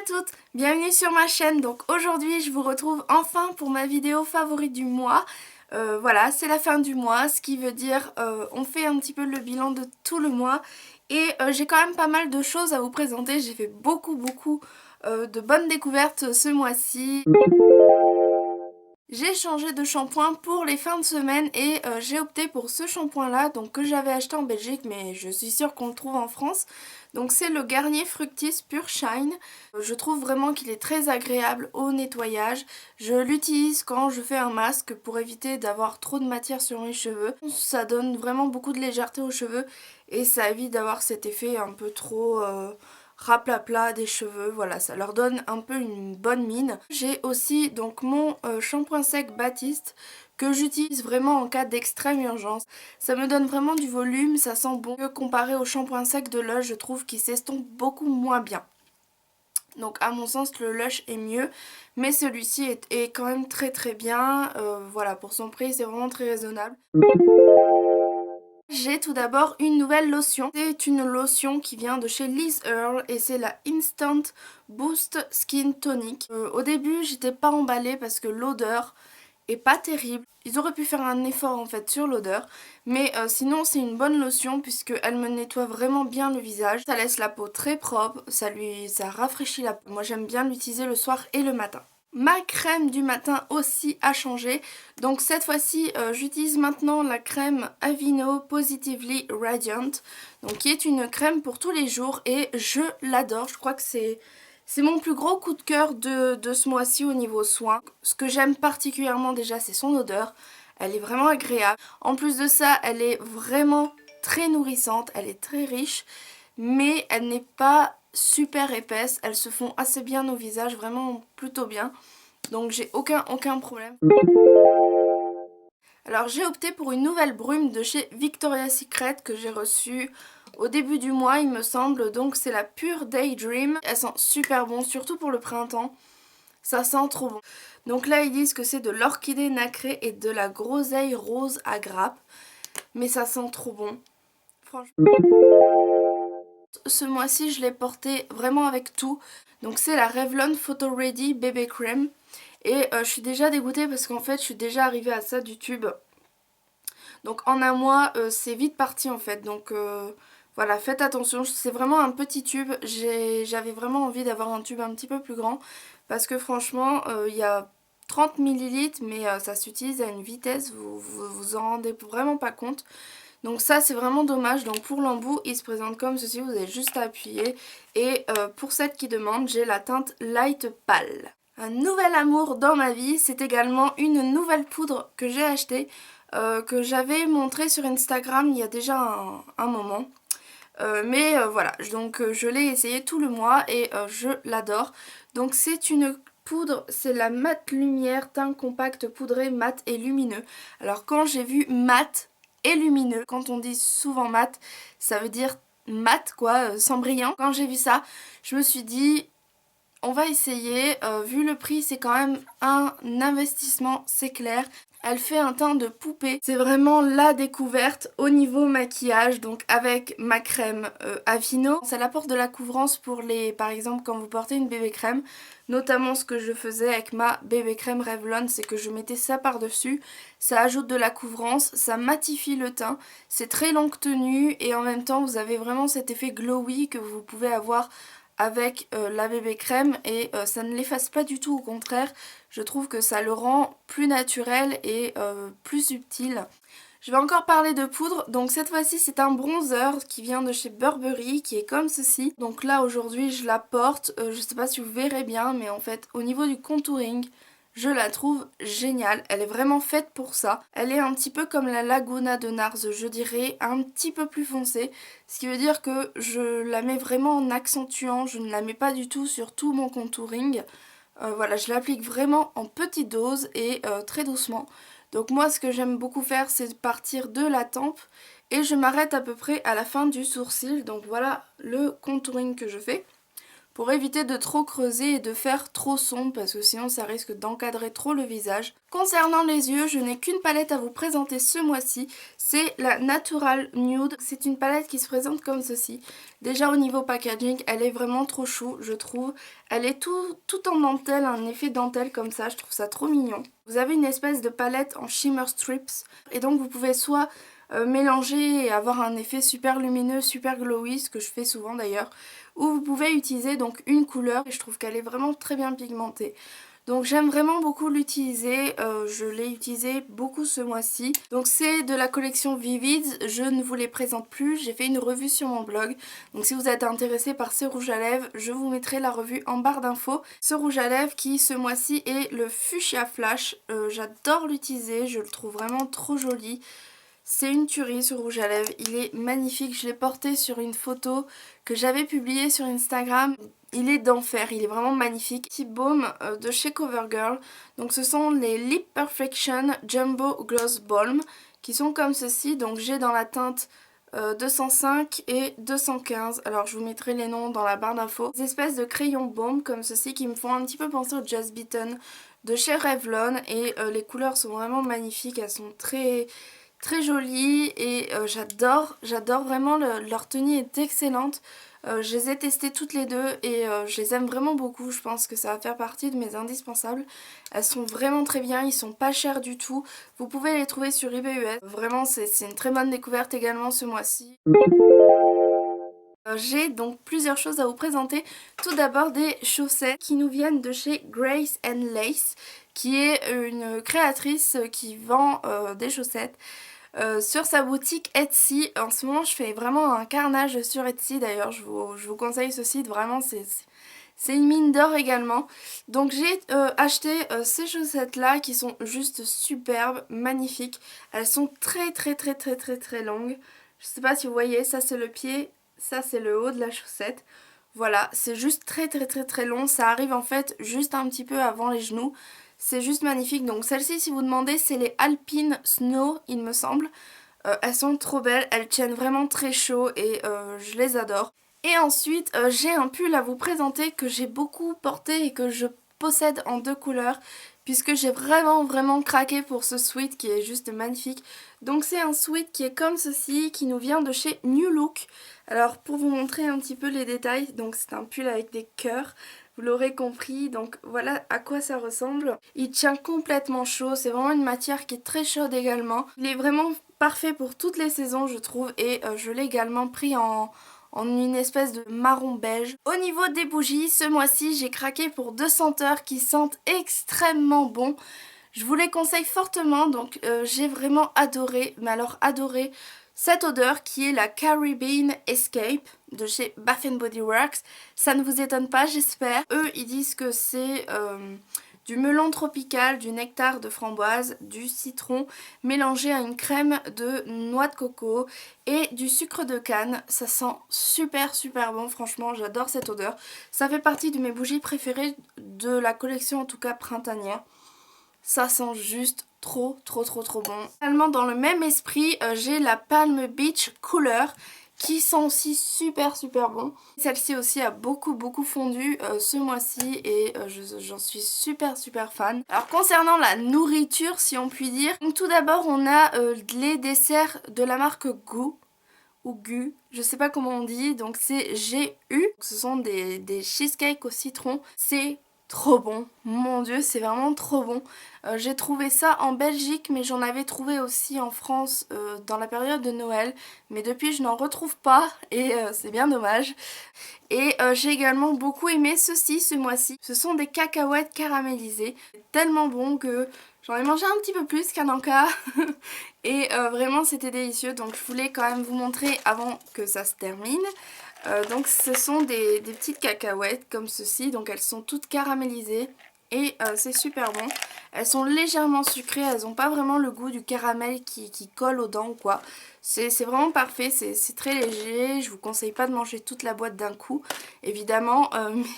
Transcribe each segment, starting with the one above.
toutes, bienvenue sur ma chaîne. Donc aujourd'hui je vous retrouve enfin pour ma vidéo favorite du mois. Voilà, c'est la fin du mois, ce qui veut dire on fait un petit peu le bilan de tout le mois. Et j'ai quand même pas mal de choses à vous présenter, j'ai fait beaucoup de bonnes découvertes ce mois-ci. J'ai changé de shampoing pour les fins de semaine et j'ai opté pour ce shampoing là donc que j'avais acheté en Belgique mais je suis sûre qu'on le trouve en France. Donc c'est le Garnier Fructis Pure Shine. Je trouve vraiment qu'il est très agréable au nettoyage. Je l'utilise quand je fais un masque pour éviter d'avoir trop de matière sur mes cheveux. Ça donne vraiment beaucoup de légèreté aux cheveux et ça évite d'avoir cet effet un peu trop raplapla des cheveux, voilà, ça leur donne un peu une bonne mine. J'ai aussi donc mon shampoing sec Baptiste que j'utilise vraiment en cas d'extrême urgence. Ça me donne vraiment du volume, ça sent bon. Comparé au shampoing sec de Lush, je trouve qu'il s'estompe beaucoup moins bien. Donc à mon sens le Lush est mieux, mais celui-ci est quand même très bien. Voilà, pour son prix c'est vraiment très raisonnable. J'ai tout d'abord une nouvelle lotion. C'est une lotion qui vient de chez Liz Earle et c'est la Instant Boost Skin Tonic. Au début j'étais pas emballée parce que l'odeur est pas terrible. Ils auraient pu faire un effort en fait sur l'odeur, mais sinon c'est une bonne lotion puisque elle me nettoie vraiment bien le visage. Ça laisse la peau très propre, ça rafraîchit la peau. Moi j'aime bien l'utiliser le soir et le matin. Ma crème du matin aussi a changé, donc cette fois-ci j'utilise maintenant la crème Aveeno Positively Radiant, donc qui est une crème pour tous les jours et je l'adore. Je crois que c'est mon plus gros coup de cœur de ce mois-ci au niveau soin. Ce que j'aime particulièrement déjà c'est son odeur, elle est vraiment agréable. En plus de ça elle est vraiment très nourrissante, elle est très riche mais elle n'est pas super épaisse, elles se font assez bien au visage, vraiment plutôt bien. Donc j'ai aucun problème. Alors j'ai opté pour une nouvelle brume de chez Victoria's Secret que j'ai reçue au début du mois il me semble. Donc c'est la Pure Daydream. Elle sent super bon, surtout pour le printemps. Ça sent trop bon. Donc là ils disent que c'est de l'orchidée nacrée et de la groseille rose à grappe. Mais ça sent trop bon. Franchement. Ce mois-ci je l'ai porté vraiment avec tout. Donc c'est la Revlon Photo Ready Bébé Crème. Et je suis déjà dégoûtée parce qu'en fait je suis déjà arrivée à ça du tube. Donc en un mois c'est vite parti en fait. Donc voilà, faites attention, c'est vraiment un petit tube. J'avais vraiment envie d'avoir un tube un petit peu plus grand. Parce que franchement il y a 30 ml mais ça s'utilise à une vitesse, vous en rendez vraiment pas compte. Donc ça c'est vraiment dommage. Donc pour l'embout il se présente comme ceci, vous avez juste à appuyer. Et pour celle qui demande, j'ai la teinte Light Pale. Un nouvel amour dans ma vie, c'est également une nouvelle poudre que j'ai achetée, que j'avais montrée sur Instagram il y a déjà un moment. Voilà, donc je l'ai essayé tout le mois et je l'adore. Donc c'est une poudre, c'est la Matte Lumière teint compact poudré mat et lumineux. Alors quand j'ai vu mat et lumineux, quand on dit souvent mat, ça veut dire mat quoi, sans brillant. Quand j'ai vu ça, je me suis dit on va essayer, vu le prix c'est quand même un investissement, c'est clair. Elle fait un teint de poupée, c'est vraiment la découverte au niveau maquillage, donc avec ma crème Aveeno. Ça apporte de la couvrance pour les, par exemple quand vous portez une bébé crème, notamment ce que je faisais avec ma bébé crème Revlon, c'est que je mettais ça par dessus, ça ajoute de la couvrance, ça matifie le teint, c'est très longue tenue et en même temps vous avez vraiment cet effet glowy que vous pouvez avoir avec la bébé crème et ça ne l'efface pas du tout, au contraire je trouve que ça le rend plus naturel et plus subtil. Je vais encore parler de poudre, donc cette fois-ci c'est un bronzer qui vient de chez Burberry qui est comme ceci. Donc là aujourd'hui je la porte, je sais pas si vous verrez bien mais en fait au niveau du contouring je la trouve géniale, elle est vraiment faite pour ça. Elle est un petit peu comme la Laguna de Nars, je dirais, un petit peu plus foncée. Ce qui veut dire que je la mets vraiment en accentuant, je ne la mets pas du tout sur tout mon contouring. Voilà, je l'applique vraiment en petite dose et très doucement. Donc moi ce que j'aime beaucoup faire c'est partir de la tempe et je m'arrête à peu près à la fin du sourcil. Donc voilà le contouring que je fais. pour éviter de trop creuser et de faire trop sombre parce que sinon ça risque d'encadrer trop le visage. Concernant les yeux, je n'ai qu'une palette à vous présenter ce mois-ci, c'est la Natural Nude. C'est une palette qui se présente comme ceci. Déjà au niveau packaging, elle est vraiment trop chou, je trouve. Elle est tout en dentelle, un effet dentelle comme ça, je trouve ça trop mignon. Vous avez une espèce de palette en shimmer strips et donc vous pouvez soit mélanger et avoir un effet super lumineux, super glowy, ce que je fais souvent d'ailleurs, ou vous pouvez utiliser donc une couleur et je trouve qu'elle est vraiment très bien pigmentée. Donc j'aime vraiment beaucoup l'utiliser, je l'ai utilisé beaucoup ce mois-ci. Donc c'est de la collection Vivid, je ne vous les présente plus, j'ai fait une revue sur mon blog. Donc si vous êtes intéressé par ces rouges à lèvres, je vous mettrai la revue en barre d'infos. Ce rouge à lèvres qui ce mois-ci est le Fuchsia Flash, j'adore l'utiliser, je le trouve vraiment trop joli. C'est une tuerie ce rouge à lèvres, il est magnifique, je l'ai porté sur une photo que j'avais publiée sur Instagram. Il est d'enfer, il est vraiment magnifique. Petit baume de chez CoverGirl, donc ce sont les Lip Perfection Jumbo Gloss Balm qui sont comme ceci, donc j'ai dans la teinte 205 et 215, alors je vous mettrai les noms dans la barre d'infos. Des espèces de crayons baume comme ceci qui me font un petit peu penser au Just Beaten de chez Revlon et les couleurs sont vraiment magnifiques, elles sont très jolies et j'adore vraiment leur tenue est excellente. Je les ai testées toutes les deux et je les aime vraiment beaucoup, je pense que ça va faire partie de mes indispensables. Elles sont vraiment très bien, ils sont pas chers du tout, vous pouvez les trouver sur eBay US. Vraiment c'est une très bonne découverte également ce mois-ci. J'ai donc plusieurs choses à vous présenter. Tout d'abord des chaussettes qui nous viennent de chez Grace and Lace, qui est une créatrice qui vend des chaussettes sur sa boutique Etsy. En ce moment je fais vraiment un carnage sur Etsy, d'ailleurs je vous conseille ce site, vraiment c'est une mine d'or également. Donc j'ai acheté ces chaussettes là qui sont juste superbes, magnifiques. Elles sont très longues. Je sais pas si vous voyez, ça c'est le pied. Ça c'est le haut de la chaussette. Voilà, c'est juste très long. Ça arrive en fait juste un petit peu avant les genoux. C'est juste magnifique. Donc celles-ci, si vous demandez, c'est les Alpine Snow, il me semble. Elles sont trop belles, elles tiennent vraiment très chaud et je les adore. Et ensuite, j'ai un pull à vous présenter que j'ai beaucoup porté et que je possède en deux couleurs, puisque j'ai vraiment craqué pour ce sweat qui est juste magnifique. Donc c'est un sweat qui est comme ceci, qui nous vient de chez New Look. Alors pour vous montrer un petit peu les détails, donc c'est un pull avec des cœurs, vous l'aurez compris, donc voilà à quoi ça ressemble. Il tient complètement chaud, c'est vraiment une matière qui est très chaude également. Il est vraiment parfait pour toutes les saisons je trouve et je l'ai également pris en une espèce de marron beige. Au niveau des bougies, ce mois-ci j'ai craqué pour deux senteurs qui sentent extrêmement bon. Je vous les conseille fortement, donc j'ai vraiment adoré, mais alors adoré cette odeur qui est la Caribbean Escape de chez Bath Body Works. Ça ne vous étonne pas j'espère. Eux ils disent que c'est du melon tropical, du nectar de framboise, du citron mélangé à une crème de noix de coco et du sucre de canne. Ça sent super bon, franchement j'adore cette odeur. Ça fait partie de mes bougies préférées de la collection en tout cas printanière. Ça sent juste trop bon. Finalement dans le même esprit j'ai la Palm Beach Cooler qui sont aussi super bon. Celle-ci aussi a beaucoup fondu ce mois-ci et j'en suis super fan. Alors concernant la nourriture si on peut dire, donc tout d'abord on a les desserts de la marque Gu ou Gu, je sais pas comment on dit, donc c'est G-U. Ce sont des cheesecakes au citron, c'est trop bon, mon dieu c'est vraiment trop bon. J'ai trouvé ça en Belgique mais j'en avais trouvé aussi en France dans la période de Noël, mais depuis je n'en retrouve pas et c'est bien dommage. Et j'ai également beaucoup aimé ceci ce mois-ci, ce sont des cacahuètes caramélisées, tellement bon que j'en ai mangé un petit peu plus qu'un encas et vraiment c'était délicieux, donc je voulais quand même vous montrer avant que ça se termine. Donc ce sont des petites cacahuètes comme ceci, donc elles sont toutes caramélisées. et c'est super bon. Elles sont légèrement sucrées, elles n'ont pas vraiment le goût du caramel qui colle aux dents ou quoi. C'est vraiment parfait, c'est très léger, je vous conseille pas de manger toute la boîte d'un coup évidemment,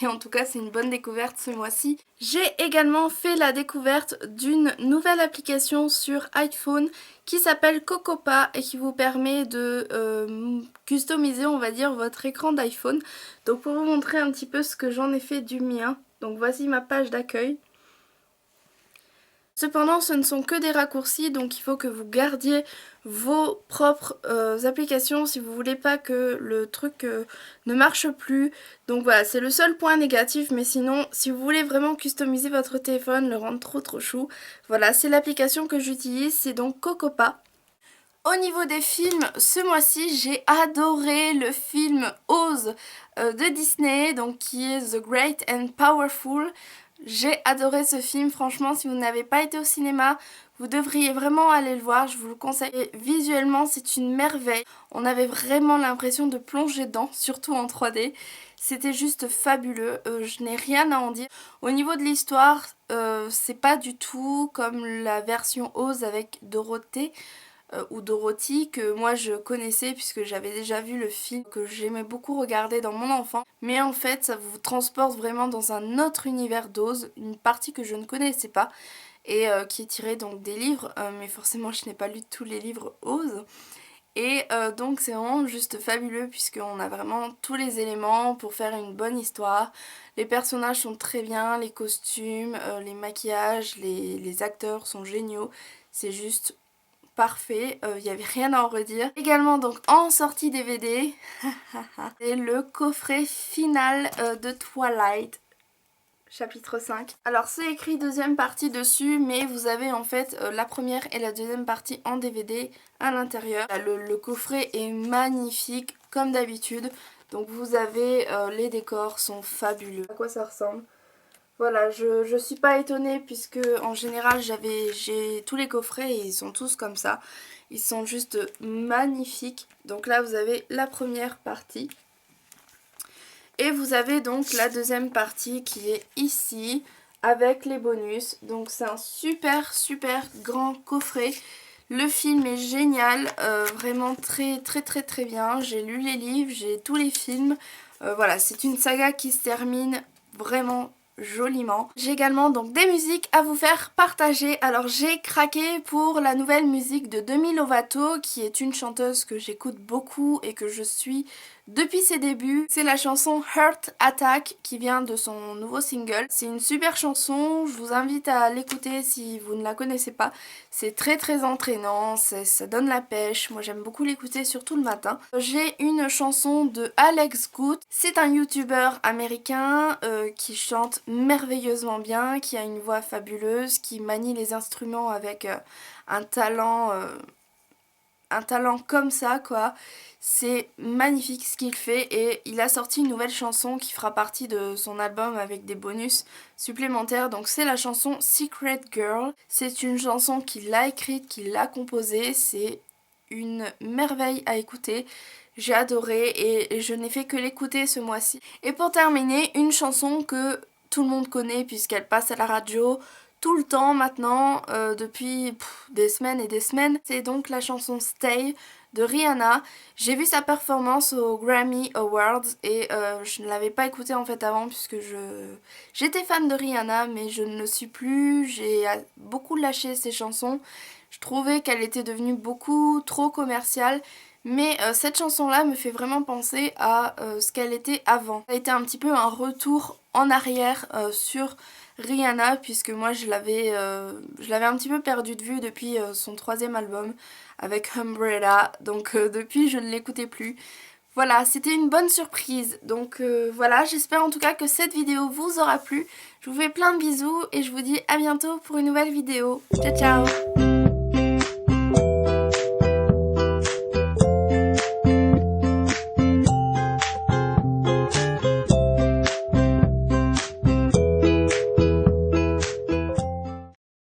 mais en tout cas c'est une bonne découverte ce mois-ci. J'ai également fait la découverte d'une nouvelle application sur iPhone qui s'appelle Cocopa et qui vous permet de customiser, on va dire, votre écran d'iPhone. Donc pour vous montrer un petit peu ce que j'en ai fait du mien, donc voici ma page d'accueil. Cependant, ce ne sont que des raccourcis, donc il faut que vous gardiez vos propres applications si vous voulez pas que le truc ne marche plus. Donc voilà, c'est le seul point négatif, mais sinon, si vous voulez vraiment customiser votre téléphone, le rendre trop chou, voilà, c'est l'application que j'utilise, c'est donc Cocopa. Au niveau des films, ce mois-ci, j'ai adoré le film Oz de Disney, donc qui est The Great and Powerful. J'ai adoré ce film, franchement, si vous n'avez pas été au cinéma, vous devriez vraiment aller le voir, je vous le conseille. Et visuellement, c'est une merveille. On avait vraiment l'impression de plonger dedans, surtout en 3D. C'était juste fabuleux, je n'ai rien à en dire. Au niveau de l'histoire, c'est pas du tout comme la version Oz avec Dorothée. Ou Dorothy que moi je connaissais puisque j'avais déjà vu le film que j'aimais beaucoup regarder dans mon enfance, mais en fait ça vous transporte vraiment dans un autre univers d'Oz, une partie que je ne connaissais pas et qui est tirée donc des livres, mais forcément je n'ai pas lu tous les livres Oz. Et donc c'est vraiment juste fabuleux puisqu'on a vraiment tous les éléments pour faire une bonne histoire. Les personnages sont très bien, les costumes, les maquillages, les acteurs sont géniaux. C'est juste parfait, il n'y avait rien à en redire. Également donc en sortie DVD, c'est le coffret final de Twilight. Chapitre 5. Alors c'est écrit deuxième partie dessus, mais vous avez en fait la première et la deuxième partie en DVD à l'intérieur. Le coffret est magnifique comme d'habitude. Donc vous avez les décors sont fabuleux. À quoi ça ressemble? Voilà, je suis pas étonnée puisque en général j'ai tous les coffrets et ils sont tous comme ça. Ils sont juste magnifiques. Donc là vous avez la première partie. Et vous avez donc la deuxième partie qui est ici avec les bonus. Donc c'est un super grand coffret. Le film est génial, vraiment très bien. J'ai lu les livres, j'ai tous les films. Voilà, c'est une saga qui se termine vraiment joliment. J'ai également donc des musiques à vous faire partager. Alors j'ai craqué pour la nouvelle musique de Demi Lovato qui est une chanteuse que j'écoute beaucoup et que je suis depuis ses débuts. C'est la chanson Heart Attack qui vient de son nouveau single. C'est une super chanson, je vous invite à l'écouter si vous ne la connaissez pas. C'est très entraînant, ça donne la pêche, moi j'aime beaucoup l'écouter surtout le matin. J'ai une chanson de Alex Good, c'est un youtubeur américain qui chante merveilleusement bien, qui a une voix fabuleuse, qui manie les instruments avec un talent comme ça quoi. C'est magnifique ce qu'il fait et il a sorti une nouvelle chanson qui fera partie de son album avec des bonus supplémentaires. Donc c'est la chanson Secret Girl. C'est une chanson qu'il a écrite, qu'il a composée. C'est une merveille à écouter. J'ai adoré et je n'ai fait que l'écouter ce mois-ci. Et pour terminer, une chanson que tout le monde connaît puisqu'elle passe à la radio tout le temps maintenant, depuis des semaines et des semaines. C'est donc la chanson Stay de Rihanna. J'ai vu sa performance aux Grammy Awards et je ne l'avais pas écoutée en fait avant puisque j'étais fan de Rihanna mais je ne le suis plus. J'ai beaucoup lâché ses chansons. Je trouvais qu'elle était devenue beaucoup trop commerciale. Mais cette chanson-là me fait vraiment penser à ce qu'elle était avant. Ça a été un petit peu un retour en arrière sur Rihanna puisque moi je l'avais un petit peu perdu de vue depuis son troisième album avec Umbrella. Donc depuis je ne l'écoutais plus. Voilà, c'était une bonne surprise. Donc voilà, j'espère en tout cas que cette vidéo vous aura plu. Je vous fais plein de bisous et je vous dis à bientôt pour une nouvelle vidéo. Ciao ciao!